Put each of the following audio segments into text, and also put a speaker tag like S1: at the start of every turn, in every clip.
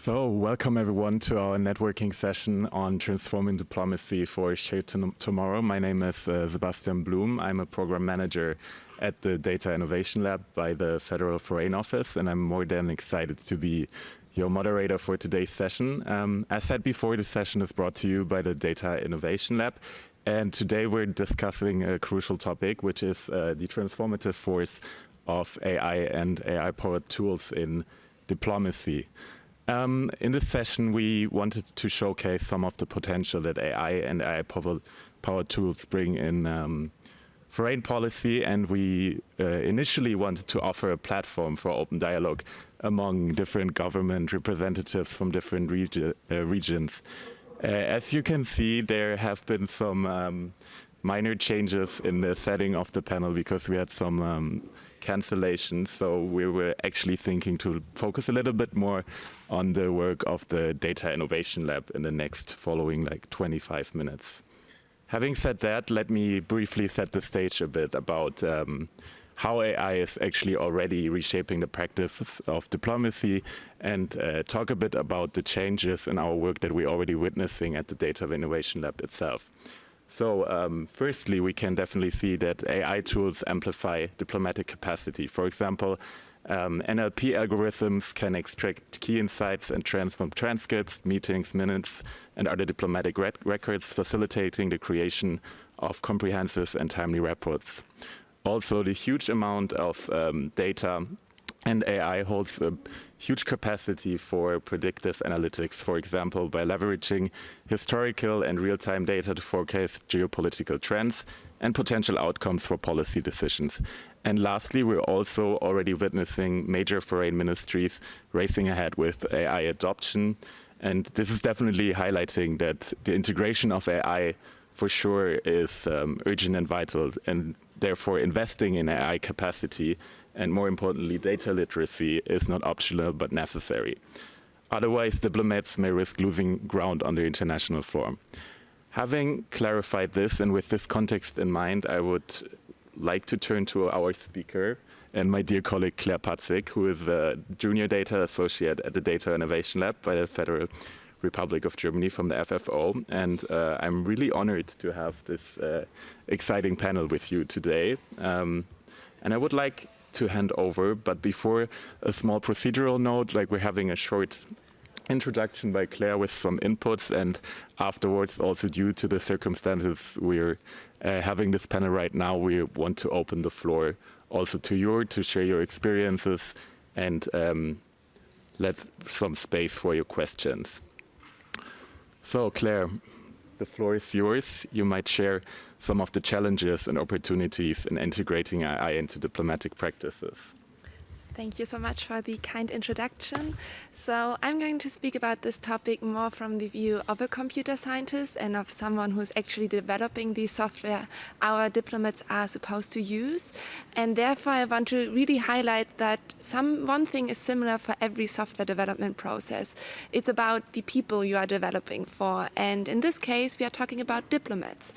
S1: So, welcome everyone to our networking session on transforming diplomacy for a shared tomorrow. My name is Sebastian Blum. I'm a program manager at the Data Innovation Lab by the Federal Foreign Office, and I'm more than excited to be your moderator for today's session. As said before, the session is brought to you by the Data Innovation Lab. And today we're discussing a crucial topic, which is the transformative force of AI and AI-powered tools in diplomacy. In this session, we wanted to showcase some of the potential that AI and AI-powered tools bring in foreign policy, and we initially wanted to offer a platform for open dialogue among different government representatives from different regions. As you can see, there have been some minor changes in the setting of the panel because we had some cancellations. So we were actually thinking to focus a little bit more on the work of the Data Innovation Lab in the next following 25 minutes. Having said that, let me briefly set the stage a bit about how AI is actually already reshaping the practice of diplomacy and talk a bit about the changes in our work that we're already witnessing at the Data Innovation Lab itself. So firstly, we can definitely see that AI tools amplify diplomatic capacity. For example, NLP algorithms can extract key insights and transform transcripts, meetings, minutes, and other diplomatic records, facilitating the creation of comprehensive and timely reports. Also, the huge amount of data and AI holds a huge capacity for predictive analytics, for example, by leveraging historical and real-time data to forecast geopolitical trends and potential outcomes for policy decisions. And lastly, we're also already witnessing major foreign ministries racing ahead with AI adoption. And this is definitely highlighting that the integration of AI for sure is urgent and vital, and therefore investing in AI capacity and more importantly, data literacy is not optional but necessary. Otherwise, diplomats may risk losing ground on the international forum. Having clarified this, and with this context in mind, I would like to turn to our speaker and my dear colleague Claire Patzig, who is a junior data associate at the Data Innovation Lab by the Federal Republic of Germany from the FFO. And I'm really honored to have this exciting panel with you today. And I would like to hand over, but before, a small procedural note, we're having a short introduction by Claire with some inputs, and afterwards, also due to the circumstances we're having this panel right now, we want to open the floor also to you to share your experiences and let some space for your questions. So Claire, the floor is yours. You might share some of the challenges and opportunities in integrating AI into diplomatic practices.
S2: Thank you so much for the kind introduction. So I'm going to speak about this topic more from the view of a computer scientist and of someone who's actually developing the software our diplomats are supposed to use. And therefore, I want to really highlight that one thing is similar for every software development process. It's about the people you are developing for. And in this case, we are talking about diplomats.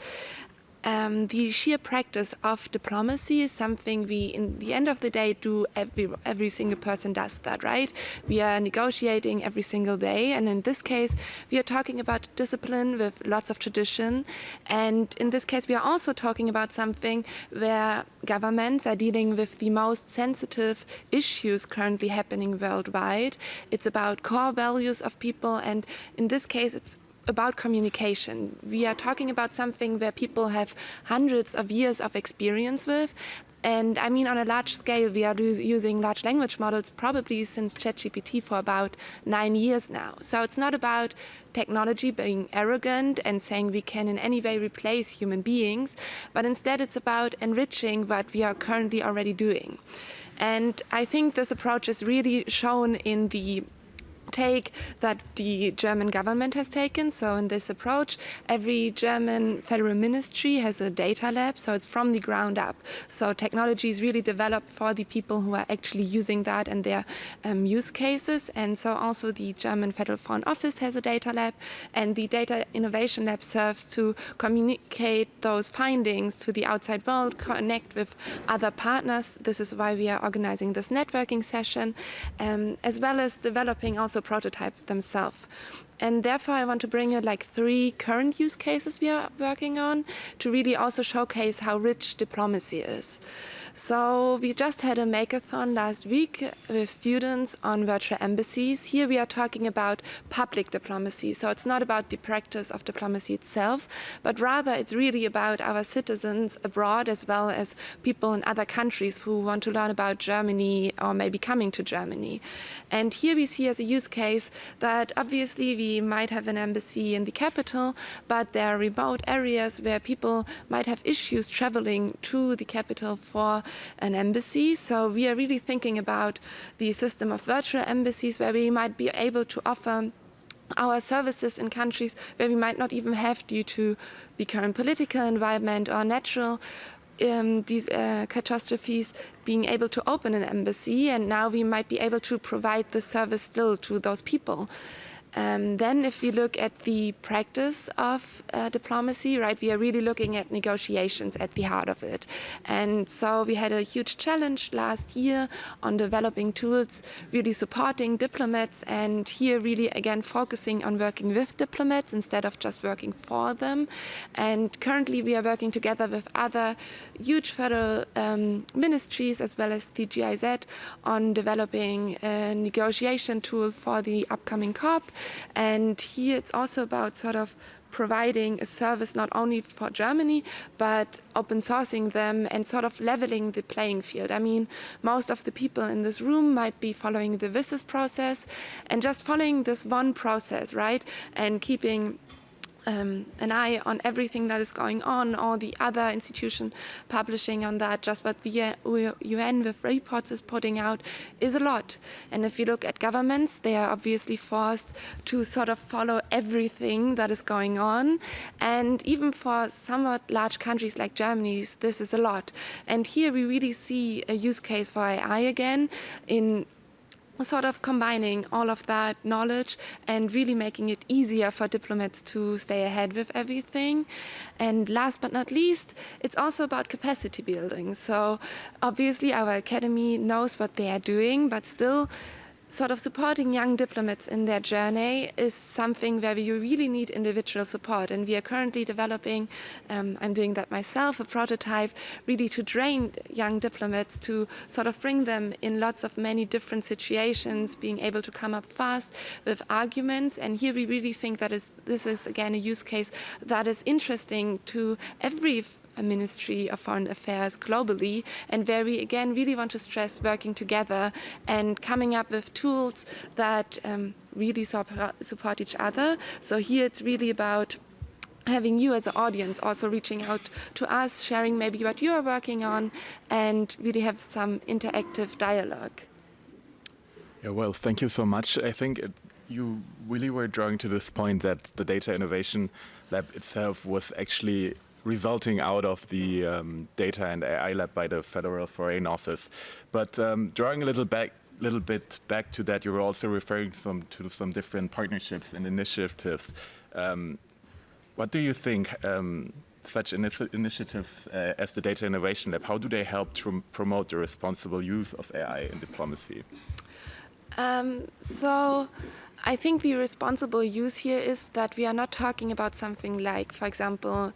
S2: The sheer practice of diplomacy is something we, in the end of the day, do. Every single person does that, right? We are negotiating every single day, and in this case, we are talking about discipline with lots of tradition. And in this case, we are also talking about something where governments are dealing with the most sensitive issues currently happening worldwide. It's about core values of people, and in this case, it's about communication. We are talking about something where people have hundreds of years of experience with. And I mean, on a large scale, we are using large language models probably since ChatGPT for about 9 years now. So it's not about technology being arrogant and saying we can in any way replace human beings, but instead it's about enriching what we are currently already doing. And I think this approach is really shown in the take that the German government has taken. So in this approach, every German federal ministry has a data lab, so it's from the ground up. So technology is really developed for the people who are actually using that and their use cases. And so also the German Federal Foreign Office has a data lab, and the Data Innovation Lab serves to communicate those findings to the outside world, connect with other partners. This is why we are organizing this networking session, as well as developing also also prototype themselves. And therefore, I want to bring you like 3 current use cases we are working on to really also showcase how rich diplomacy is. So we just had a makeathon last week with students on virtual embassies. Here we are talking about public diplomacy. So it's not about the practice of diplomacy itself, but rather it's really about our citizens abroad as well as people in other countries who want to learn about Germany or maybe coming to Germany. And here we see as a use case that obviously we might have an embassy in the capital, but there are remote areas where people might have issues traveling to the capital for an embassy. So we are really thinking about the system of virtual embassies where we might be able to offer our services in countries where we might not even have due to the current political environment or natural these catastrophes, being able to open an embassy, and now we might be able to provide the service still to those people. Then if we look at the practice of diplomacy, right, we are really looking at negotiations at the heart of it. And so we had a huge challenge last year on developing tools, really supporting diplomats, and here really again focusing on working with diplomats instead of just working for them. And currently we are working together with other huge federal ministries as well as the GIZ on developing a negotiation tool for the upcoming COP. And here it's also about sort of providing a service not only for Germany, but open sourcing them and sort of leveling the playing field. I mean, most of the people in this room might be following the WSIS process and just following this one process, right? And keeping an eye on everything that is going on, all the other institutions publishing on that, just what the UN with reports is putting out is a lot. And if you look at governments, they are obviously forced to sort of follow everything that is going on. And even for somewhat large countries like Germany, this is a lot. And here we really see a use case for AI again in sort of combining all of that knowledge and really making it easier for diplomats to stay ahead with everything. And last but not least, it's also about capacity building. So obviously our academy knows what they are doing, but still sort of supporting young diplomats in their journey is something where you really need individual support. And we are currently developing, I'm doing that myself, a prototype really to train young diplomats to sort of bring them in lots of many different situations, being able to come up fast with arguments. And here we really think that this is again a use case that is interesting to every Ministry of Foreign Affairs globally, and where we again really want to stress working together and coming up with tools that really support each other. So here it's really about having you as an audience also reaching out to us, sharing maybe what you are working on, and really have some interactive dialogue.
S1: Yeah, well, thank you so much. I think you really were drawing to this point that the Data Innovation Lab itself was actually resulting out of the Data and AI Lab by the Federal Foreign Office. But drawing a little bit back to that, you were also referring to some different partnerships and initiatives. What do you think such initiatives as the Data Innovation Lab, how do they help to promote the responsible use of AI in diplomacy?
S2: So I think the responsible use here is that we are not talking about something like, for example,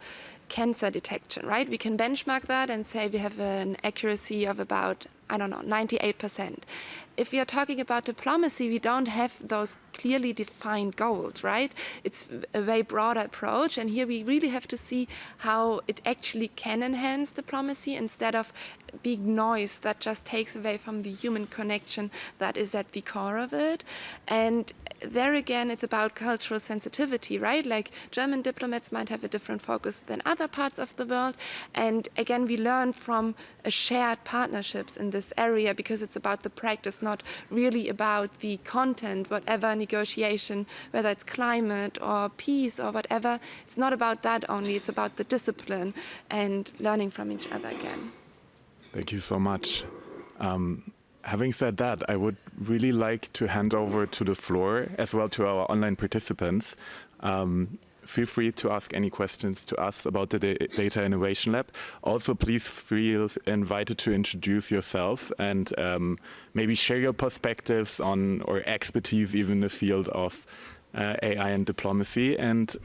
S2: cancer detection, right? We can benchmark that and say we have an accuracy of about, I don't know, 98%. If we are talking about diplomacy, we don't have those clearly defined goals, right? It's a way broader approach, and here we really have to see how it actually can enhance diplomacy instead of being noise that just takes away from the human connection that is at the core of it. And there again, it's about cultural sensitivity, right? Like German diplomats might have a different focus than other parts of the world. And again, we learn from a shared partnerships in this area because it's about the practice, not really about the content, whatever negotiation, whether it's climate or peace or whatever. It's not about that only, it's about the discipline and learning from each other again.
S1: Thank you so much. Having said that, I would really like to hand over to the floor as well to our online participants. feel free to ask any questions to us about the Data Innovation Lab. Also, please feel invited to introduce yourself and maybe share your perspectives on, or expertise even in the field of AI and diplomacy. And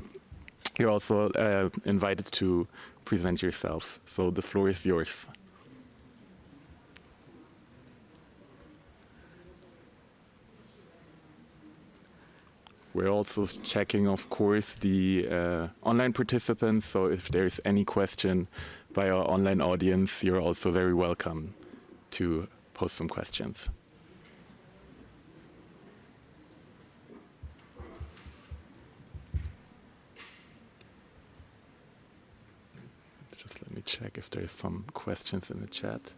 S1: you're also invited to present yourself. So the floor is yours. We're also checking, of course, the online participants. So if there's any question by our online audience, you're also very welcome to post some questions. Just let me check if there's some questions in the chat.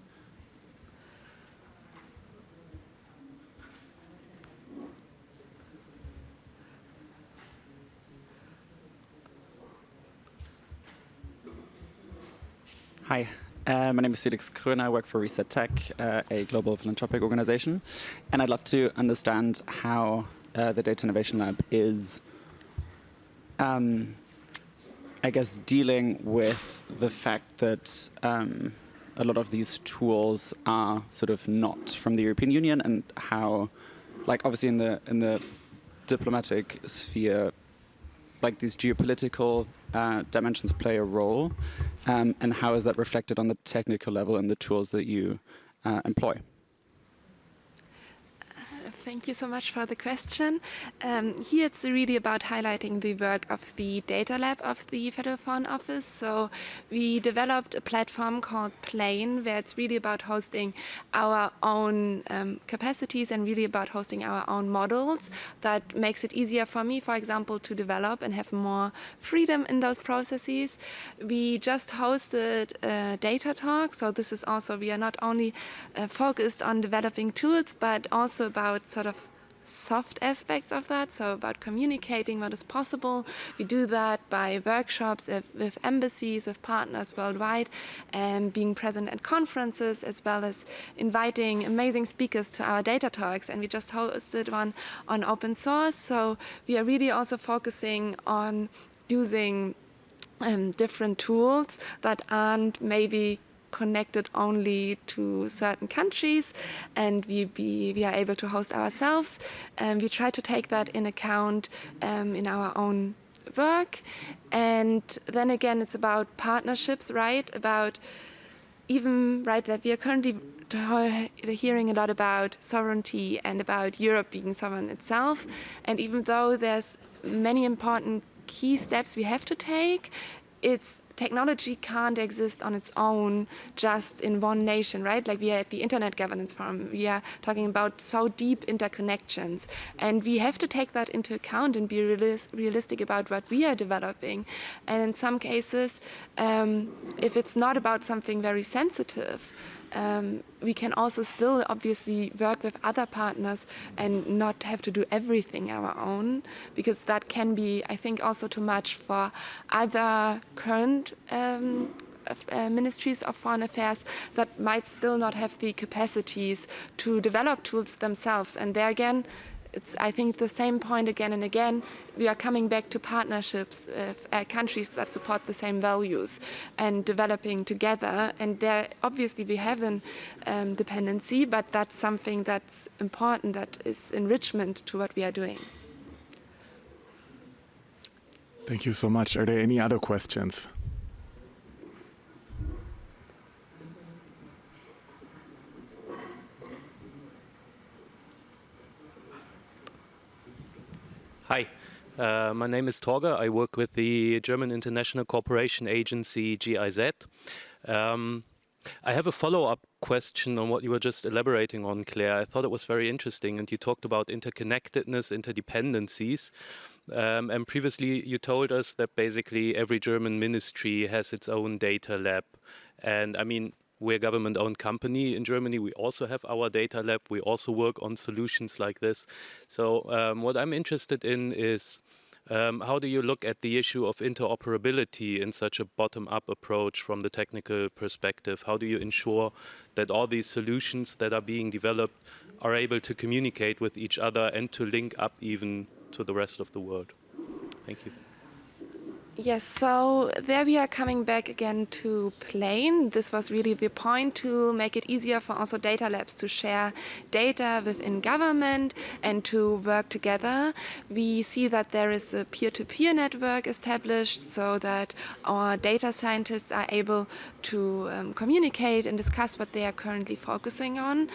S3: Hi, my name is Felix Kröner. I work for Reset Tech, a global philanthropic organization. And I'd love to understand how the Data Innovation Lab is, I guess, dealing with the fact that a lot of these tools are sort of not from the European Union, and how, like, obviously in the diplomatic sphere, like these geopolitical dimensions play a role, and how is that reflected on the technical level in the tools that you employ?
S2: Thank you so much for the question. Here it's really about highlighting the work of the Data Lab of the Federal Foreign Office. So we developed a platform called Plane, where it's really about hosting our own capacities and really about hosting our own models. That makes it easier for me, for example, to develop and have more freedom in those processes. We just hosted a data talk. So this is also, we are not only focused on developing tools, but also about sort of soft aspects of that, so about communicating what is possible. We do that by workshops with embassies, with partners worldwide, and being present at conferences, as well as inviting amazing speakers to our data talks. And we just hosted one on open source, so we are really also focusing on using different tools that aren't maybe connected only to certain countries, and we are able to host ourselves. We try to take that in account in our own work. And then again, it's about partnerships, right? About even, right, that we are currently hearing a lot about sovereignty and about Europe being sovereign itself. And even though there's many important key steps we have to take, technology can't exist on its own just in one nation, right? Like we are at the Internet Governance Forum, we are talking about so deep interconnections, and we have to take that into account and be realistic about what we are developing. And in some cases, if it's not about something very sensitive, we can also still obviously work with other partners and not have to do everything our own, because that can be, I think, also too much for other current ministries of foreign affairs that might still not have the capacities to develop tools themselves. And there again, it's, I think, the same point again and again. We are coming back to partnerships with countries that support the same values and developing together. And there, obviously, we have an dependency, but that's something that's important, that is enrichment to what we are doing.
S1: Thank you so much. Are there any other questions?
S4: Hi, my name is Torge. I work with the German International Cooperation Agency, GIZ. I have a follow-up question on what you were just elaborating on, Claire. I thought it was very interesting, and you talked about interconnectedness, interdependencies. And previously you told us that basically every German ministry has its own data lab. And I mean, we're a government-owned company in Germany. We also have our data lab. We also work on solutions like this. So what I'm interested in is how do you look at the issue of interoperability in such a bottom-up approach from the technical perspective? How do you ensure that all these solutions that are being developed are able to communicate with each other and to link up even to the rest of the world? Thank you.
S2: Yes, so there we are coming back again to plain. This was really the point, to make it easier for also data labs to share data within government and to work together. We see that there is a peer-to-peer network established so that our data scientists are able to communicate and discuss what they are currently focusing on.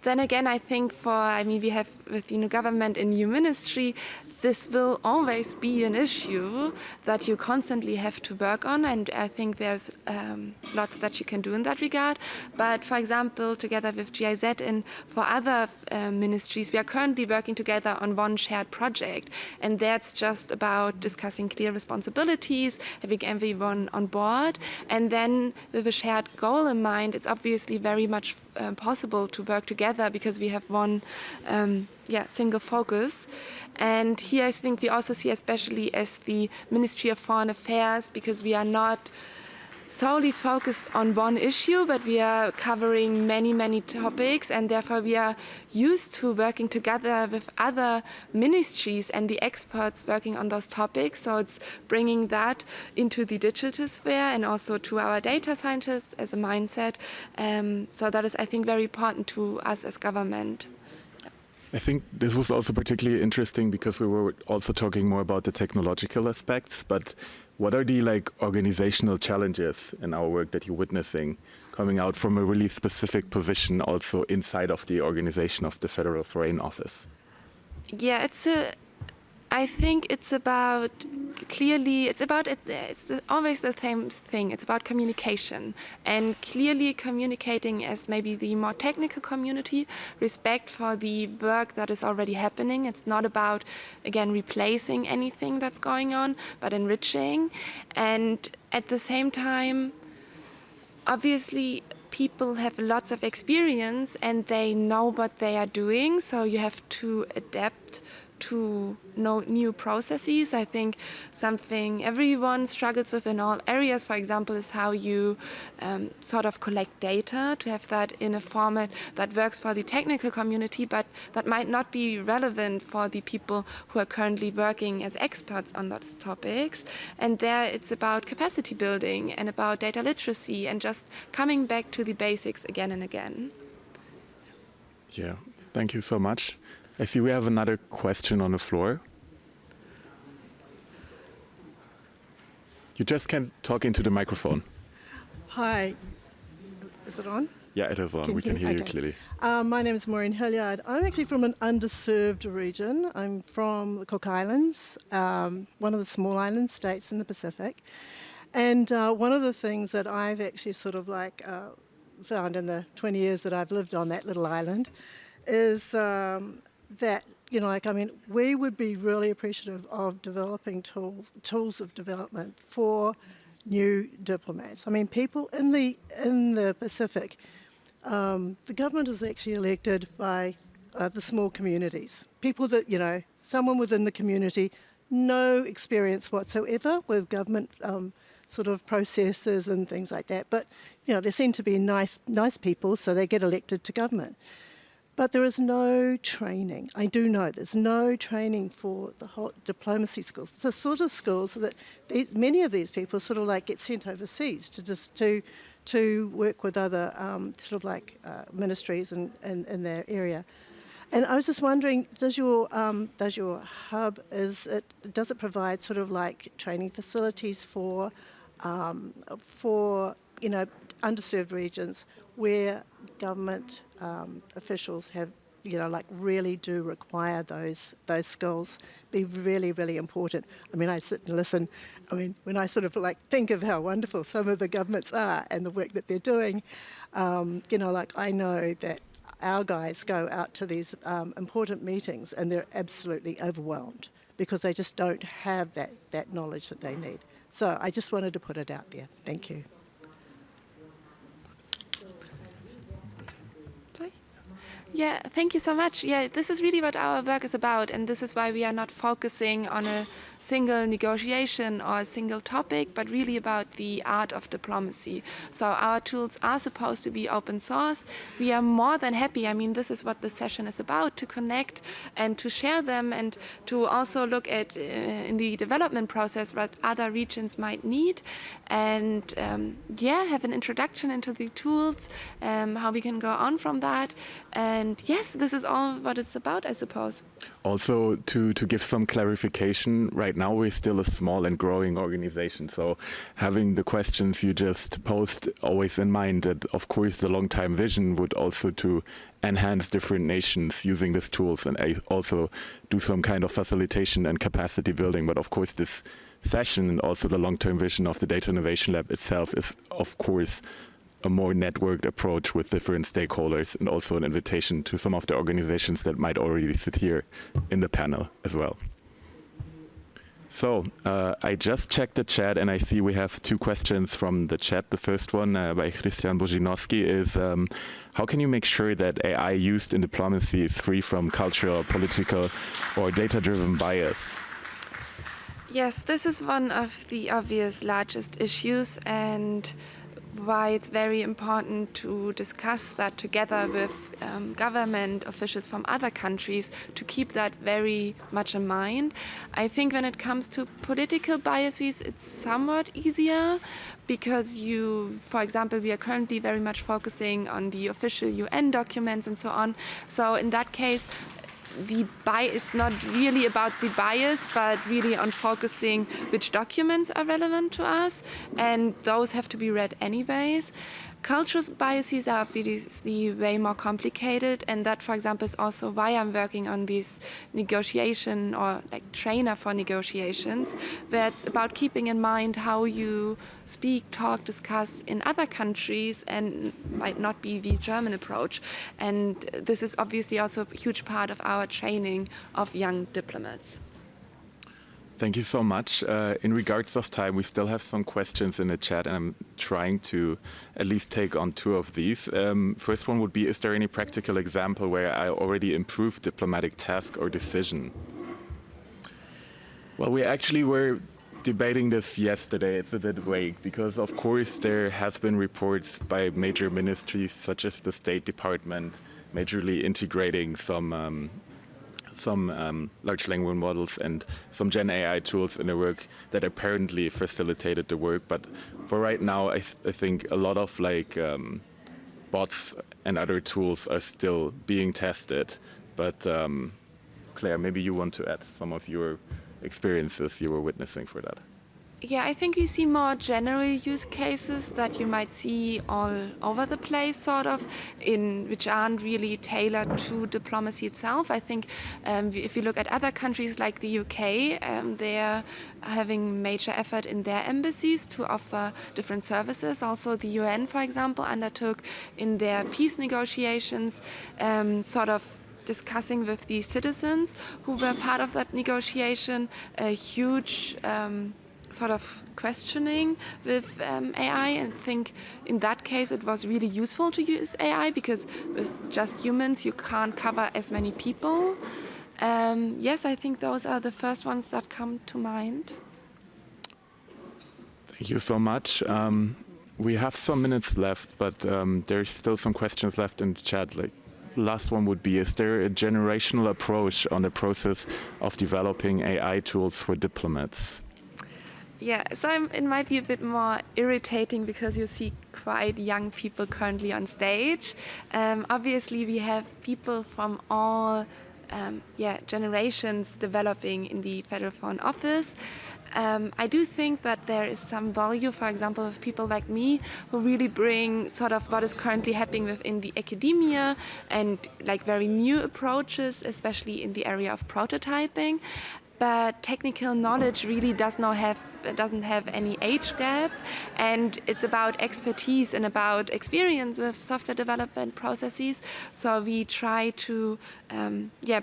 S2: Then again, I think we have with the new government a new ministry. This will always be an issue that you constantly have to work on, and I think there's lots that you can do in that regard. But for example, together with GIZ and for other ministries, we are currently working together on one shared project, and that's just about discussing clear responsibilities, having everyone on board, and then with a shared goal in mind, it's obviously very much possible to work together because we have one single focus. And here I think we also see, especially as the Ministry of Foreign Affairs, because we are not solely focused on one issue, but we are covering many, many topics, and therefore we are used to working together with other ministries and the experts working on those topics. So it's bringing that into the digital sphere and also to our data scientists as a mindset. So that is, I think, very important to us as government.
S1: I think this was also particularly interesting because we were also talking more about the technological aspects, but what are the organizational challenges in our work that you're witnessing coming out from a really specific position also inside of the organization of the Federal Foreign Office?
S2: Yeah, I think it's about always the same thing. It's about communication and clearly communicating as maybe the more technical community, respect for the work that is already happening. It's not about, again, replacing anything that's going on, but enriching. And at the same time, obviously, people have lots of experience and they know what they are doing, so you have to adapt to new processes. I think something everyone struggles with in all areas, for example, is how you sort of collect data, to have that in a format that works for the technical community, but that might not be relevant for the people who are currently working as experts on those topics. And there it's about capacity building and about data literacy and just coming back to the basics again and again.
S1: Yeah, thank you so much. I see we have another question on the floor. You just can talk into the microphone.
S5: Hi. Is it on?
S1: Yeah, it is on. We can hear you clearly.
S5: My name is Maureen Hilliard. I'm actually from an underserved region. I'm from the Cook Islands, one of the small island states in the Pacific. And one of the things that I've actually sort of found in the 20 years that I've lived on that little island is that, we would be really appreciative of developing tools of development for new diplomats. I mean, people in the Pacific, the government is actually elected by the small communities. People that, someone within the community, no experience whatsoever with government sort of processes and things like that. But, they seem to be nice people, so they get elected to government. But there is no training. I do know there's no training for the whole diplomacy skills. The sort of skills that many of these people sort of get sent overseas to work with other ministries in their area. And I was just wondering, does your hub does it provide sort of training facilities for underserved regions where government officials have, really do require those skills, be really, really important. I mean, I sit and listen. I mean, when I sort of think of how wonderful some of the governments are and the work that they're doing, I know that our guys go out to these important meetings and they're absolutely overwhelmed because they just don't have that knowledge that they need. So I just wanted to put it out there. Thank you.
S2: Yeah, thank you so much. Yeah, this is really what our work is about, and this is why we are not focusing on a single negotiation or a single topic, but really about the art of diplomacy. So our tools are supposed to be open source. We are more than happy. I mean, this is what the session is about, to connect and to share them, and to also look at in the development process what other regions might need, and yeah, have an introduction into the tools, how we can go on from that. And yes, this is all what it's about, I suppose.
S1: Also, to give some clarification, right now we're still a small and growing organization. So having the questions you just posed always in mind, that of course the long-term vision would also to enhance different nations using these tools, and also do some kind of facilitation and capacity building. But of course this session and also the long-term vision of the Data Innovation Lab itself is of course a more networked approach with different stakeholders, and also an invitation to some of the organizations that might already sit here in the panel as well. So I just checked the chat and I see we have 2 questions from the chat. The first one by Christian Bozinowski is, how can you make sure that AI used in diplomacy is free from cultural, political or data-driven bias?
S2: Yes, this is one of the obvious largest issues, and why it's very important to discuss that together with government officials from other countries, to keep that very much in mind. I think when it comes to political biases, it's somewhat easier, because for example, we are currently very much focusing on the official UN documents and so on. So in that case, it's not really about the bias, but really on focusing which documents are relevant to us, and those have to be read anyways. Cultural biases are obviously way more complicated, and that, for example, is also why I'm working on this negotiation or like trainer for negotiations, where it's about keeping in mind how you speak, talk, discuss in other countries, and might not be the German approach. And this is obviously also a huge part of our training of young diplomats.
S1: Thank you so much. In regards of time, we still have some questions in the chat, and I'm trying to at least take on 2 of these. First one would be, is there any practical example where I already improved diplomatic task or decision? Well, we actually were debating this yesterday. It's a bit vague, because of course there has been reports by major ministries such as the State Department majorly integrating some large language models and some Gen AI tools in the work that apparently facilitated the work. But for right now, I think a lot of bots and other tools are still being tested. But Claire, maybe you want to add some of your experiences you were witnessing for that.
S2: Yeah, I think we see more general use cases that you might see all over the place, sort of, which aren't really tailored to diplomacy itself. I think if you look at other countries like the UK, they're having major effort in their embassies to offer different services. Also, the UN, for example, undertook in their peace negotiations sort of discussing with the citizens who were part of that negotiation a huge sort of questioning with AI, and think in that case it was really useful to use AI, because with just humans you can't cover as many people. Yes, I think those are the first ones that come to mind.
S1: Thank you so much. We have some minutes left, but there's still some questions left in the chat. Last one would be, is there a generational approach on the process of developing AI tools for diplomats?
S2: Yeah, so it might be a bit more irritating because you see quite young people currently on stage. Obviously, we have people from all generations developing in the Federal Foreign Office. I do think that there is some value, for example, of people like me who really bring sort of what is currently happening within the academia and like very new approaches, especially in the area of prototyping. But technical knowledge really doesn't have any age gap, and it's about expertise and about experience with software development processes. So we try to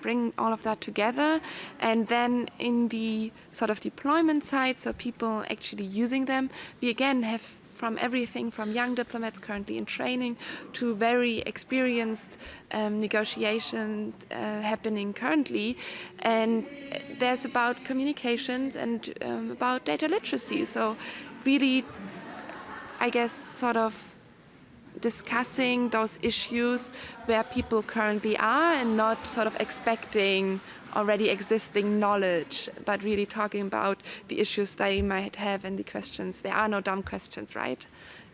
S2: bring all of that together, and then in the sort of deployment side, so people actually using them, we again have from everything from young diplomats currently in training to very experienced negotiation happening currently. And there's about communications and about data literacy. So really, I guess, sort of discussing those issues where people currently are and not sort of expecting already existing knowledge, but really talking about the issues they might have and the questions. There are no dumb questions, right?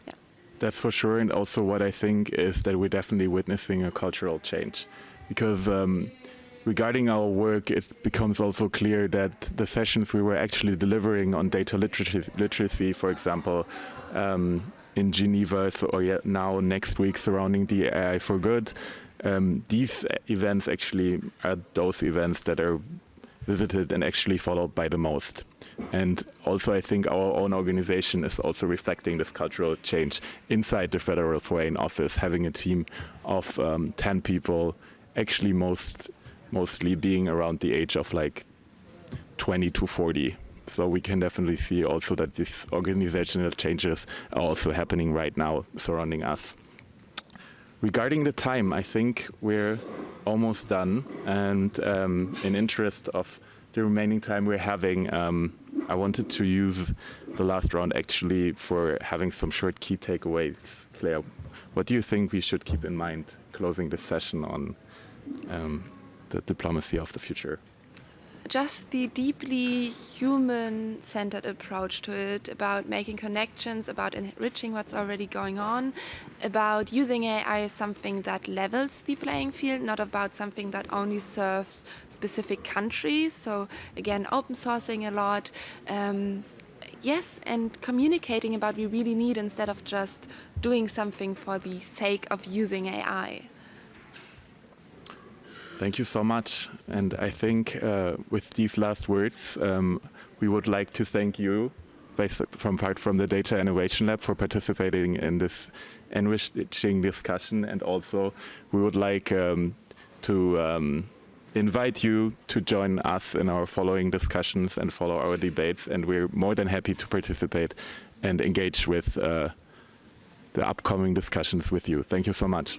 S2: Yeah.
S1: That's for sure. And also what I think is that we're definitely witnessing a cultural change, because regarding our work, it becomes also clear that the sessions we were actually delivering on data literacy, for example, in Geneva, or now next week surrounding the AI for Good, these events actually are those events that are visited and actually followed by the most. And also I think our own organization is also reflecting this cultural change inside the Federal Foreign Office, having a team of 10 people, actually mostly being around the age of like 20 to 40. So we can definitely see also that these organizational changes are also happening right now surrounding us. Regarding the time, I think we're almost done. And in interest of the remaining time we're having, I wanted to use the last round actually for having some short key takeaways. Claire, what do you think we should keep in mind closing this session on the diplomacy of the future?
S2: Just the deeply human-centered approach to it, about making connections, about enriching what's already going on, about using AI as something that levels the playing field, not about something that only serves specific countries. So again, open sourcing a lot. Yes, and communicating about what we really need instead of just doing something for the sake of using AI.
S1: Thank you so much. And I think with these last words, we would like to thank you from the Data Innovation Lab for participating in this enriching discussion. And also we would like to invite you to join us in our following discussions and follow our debates. And we're more than happy to participate and engage with the upcoming discussions with you. Thank you so much.